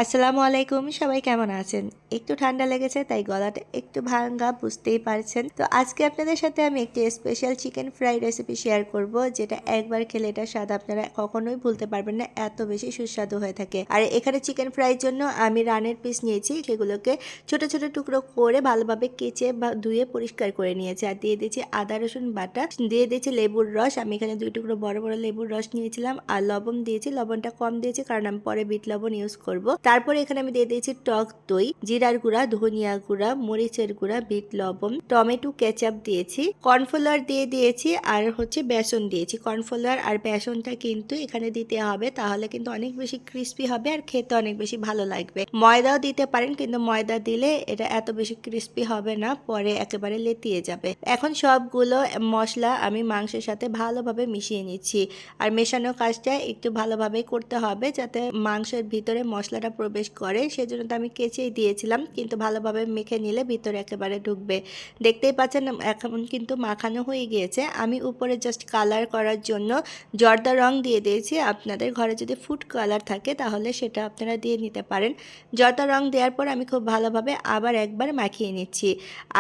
আসসালামু আলাইকুম, সবাই কেমন আছেন? একটু ঠান্ডা লেগেছে তাই গলাটা একটু ভাঙা, বুঝতেই পারছেন। তো আজকে আপনাদের সাথে আমি একটি special chicken fry recipe share করব, যেটা একবার খেলে এটার স্বাদ আপনারা কখনোই ভুলতে পারবেন না, এত বেশি সুস্বাদু হয়ে থাকে। আর এখানে চিকেন ফ্রাইয়ের জন্য আমি রানের পিস নিয়েছি, সেগুলোকে ছোট ছোট টুকরো করে ভালোভাবে কেচে বা ধুয়ে পরিষ্কার করে নিয়েছি। আর দিয়ে দিয়েছি আদা রসুন বাটা, দিয়ে দিয়েছি লেবুর রস। আমি এখানে 2 টুকরো বড় বড় লেবুর রস নিয়েছিলাম। আর লবণ দিয়েছি, লবণটা কম দিয়েছি কারণ আমি পরে বিট লবণ ইউজ করব। তারপরে এখানে আমি দিয়ে দিয়েছি টক দই, জিরার গুঁড়া, ধনিয়া গুঁড়া, মরিচের গুঁড়া, বিট লবণ, টমেটো কেচাপ দিয়েছি, কর্নফ্লাওয়ার দিয়ে দিয়েছি, আর হচ্ছে বেসন দিয়েছি। কর্নফ্লাওয়ার আর বেসনটা কিন্তু এখানে দিতে হবে, তাহলে কিন্তু অনেক বেশি ক্রিস্পি হবে আর খেতে অনেক বেশি ভালো লাগবে। ময়দাও দিতে পারেন, কিন্তু ময়দা দিলে এটা এত বেশি ক্রিস্পি হবে না, পরে একেবারে লেতিয়ে যাবে। এখন সবগুলো মশলা আমি মাংসের সাথে ভালোভাবে মিশিয়ে নিচ্ছি। আর মেশানোর কাজটা একটু ভালোভাবে করতে হবে, যাতে মাংসের ভিতরে মশলাটা প্রবেশ করে। সেজন্য তো আমি কেচেই দিয়েছিলাম, কিন্তু ভালোভাবে মেখে নিলে ভিতরে একেবারে ঢুকবে। দেখতেই পাচ্ছেন এখন কিন্তু মাখানো হয়ে গিয়েছে। আমি উপরে জাস্ট কালার করার জন্য জর্দা রং দিয়ে দিয়েছি। আপনাদের ঘরে যদি ফুড কালার থাকে তাহলে সেটা আপনারা দিয়ে নিতে পারেন। জর্দা রং দেওয়ার পর আমি খুব ভালোভাবে আবার একবার মাখিয়ে নিচ্ছি।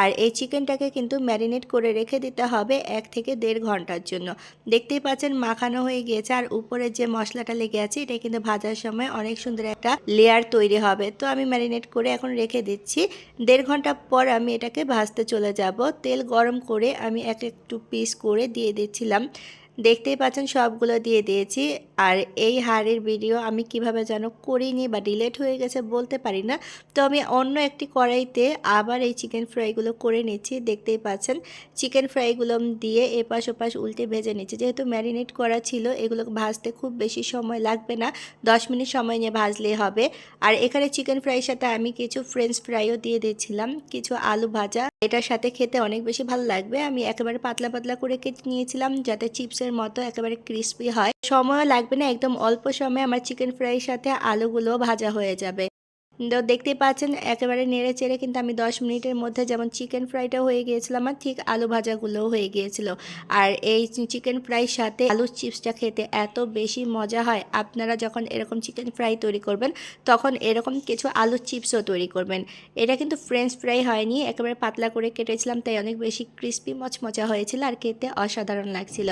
আর এই চিকেনটাকে কিন্তু ম্যারিনেট করে রেখে দিতে হবে 1 থেকে 1.5 ঘন্টার জন্য। দেখতেই পাচ্ছেন মাখানো হয়ে গিয়েছে, আর উপরে যে মশলাটা লেগে আছে এটা কিন্তু ভাজার সময় অনেক সুন্দর একটা লেয়ার তৈরি হবে। তো আমি ম্যারিনেট করে এখন রেখে দিচ্ছি। 1.5 ঘন্টা পর আমি এটাকে ভাজতে চলে যাব। তেল গরম করে আমি একটু পিস করে দিয়ে দিচ্ছিলাম। দেখতেই পাচ্ছেন সবগুলো দিয়ে দিয়েছি। আর এই হাঁড়ির ভিডিও আমি কিভাবে যেন করিনি বা ডিলেট হয়ে গেছে বলতে পারি না। তো আমি অন্য একটি কড়াইতে আবার এই চিকেন ফ্রাইগুলো করে নিচ্ছি। দেখতেই পাচ্ছেন চিকেন ফ্রাইগুলো দিয়ে এপাশ ওপাশ উল্টে ভেজে নিচ্ছি। যেহেতু ম্যারিনেট করা ছিল, এগুলো ভাজতে খুব বেশি সময় লাগবে না, 10 মিনিট সময় নিয়ে ভাজলেই হবে। আর এখানে চিকেন ফ্রাইয়ের সাথে আমি কিছু ফ্রেঞ্চ ফ্রাইও দিয়ে দিয়েছিলাম, কিছু আলু ভাজা। এটার সাথে খেতে অনেক বেশি ভালো লাগবে। আমি একেবারে পাতলা পাতলা করে কেটে নিয়েছিলাম, যাতে চিপসের মতো একেবারে ক্রিস্পি হয়। সময়ও লাগবে না, একদম অল্প সময়ে আমার চিকেন ফ্রাইয়ের সাথে আলুগুলো ভাজা হয়ে যাবে। তো দেখতেই পাচ্ছেন একেবারে নেড়ে চেড়ে কিন্তু আমি 10 মিনিটের মধ্যে যেমন চিকেন ফ্রাইটা হয়ে গিয়েছিল আমার, ঠিক আলু ভাজাগুলোও হয়ে গিয়েছিল। আর এই চিকেন ফ্রাইয়ের সাথে আলুর চিপসটা খেতে এত বেশি মজা হয়। আপনারা যখন এরকম চিকেন ফ্রাই তৈরি করবেন তখন এরকম কিছু আলুর চিপসও তৈরি করবেন। এটা কিন্তু ফ্রেঞ্চ ফ্রাই হয়নি, একেবারে পাতলা করে কেটেছিলাম, তাই অনেক বেশি ক্রিস্পি মচমচা হয়েছিল আর খেতে অসাধারণ লাগছিল।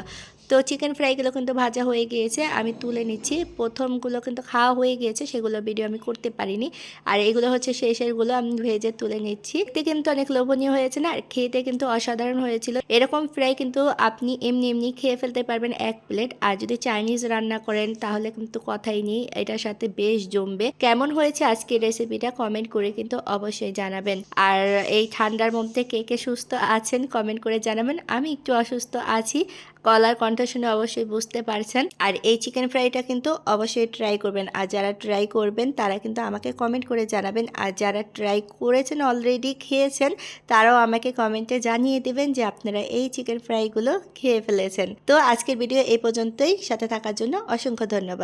তো চিকেন ফ্রাইগুলো কিন্তু ভাজা হয়ে গিয়েছে, আমি তুলে নিচ্ছি। প্রথমগুলো কিন্তু খাওয়া হয়ে গিয়েছে, সেগুলো ভিডিও আমি করতে পারিনি। আর এগুলো হচ্ছে শেষেরগুলো আমি ভেজে তুলে নিচ্ছি। দেখতে কিন্তু অনেক লোভনীয় হয়েছে না, আর খেতে কিন্তু অসাধারণ হয়েছিল। এরকম ফ্রাই কিন্তু আপনি এমনি এমনি খেয়ে ফেলতে পারবেন 1 প্লেট। আর যদি চাইনিজ রান্না করেন তাহলে কিন্তু কথাই নেই, এটার সাথে বেশ জমবে। কেমন হয়েছে আজকের রেসিপিটা কমেন্ট করে কিন্তু অবশ্যই জানাবেন। আর এই ঠান্ডার মধ্যে কে কে সুস্থ আছেন কমেন্ট করে জানাবেন। আমি একটু অসুস্থ আছি, গলার কণ্ঠ শুনে অবশ্যই বুঝতে পারছেন। আর এই চিকেন ফ্রাইটা কিন্তু অবশ্যই ট্রাই করবেন, আর যারা ট্রাই করবেন তারা কিন্তু আমাকে কমেন্ট করে জানাবেন। আর যারা ট্রাই করেছেন অলরেডি খেয়েছেন, তারাও আমাকে কমেন্টে জানিয়ে দেবেন যে আপনারা এই চিকেন ফ্রাইগুলো খেয়ে ফেলেছেন। তো আজকের ভিডিও এই পর্যন্তই, সাথে থাকার জন্য অসংখ্য ধন্যবাদ।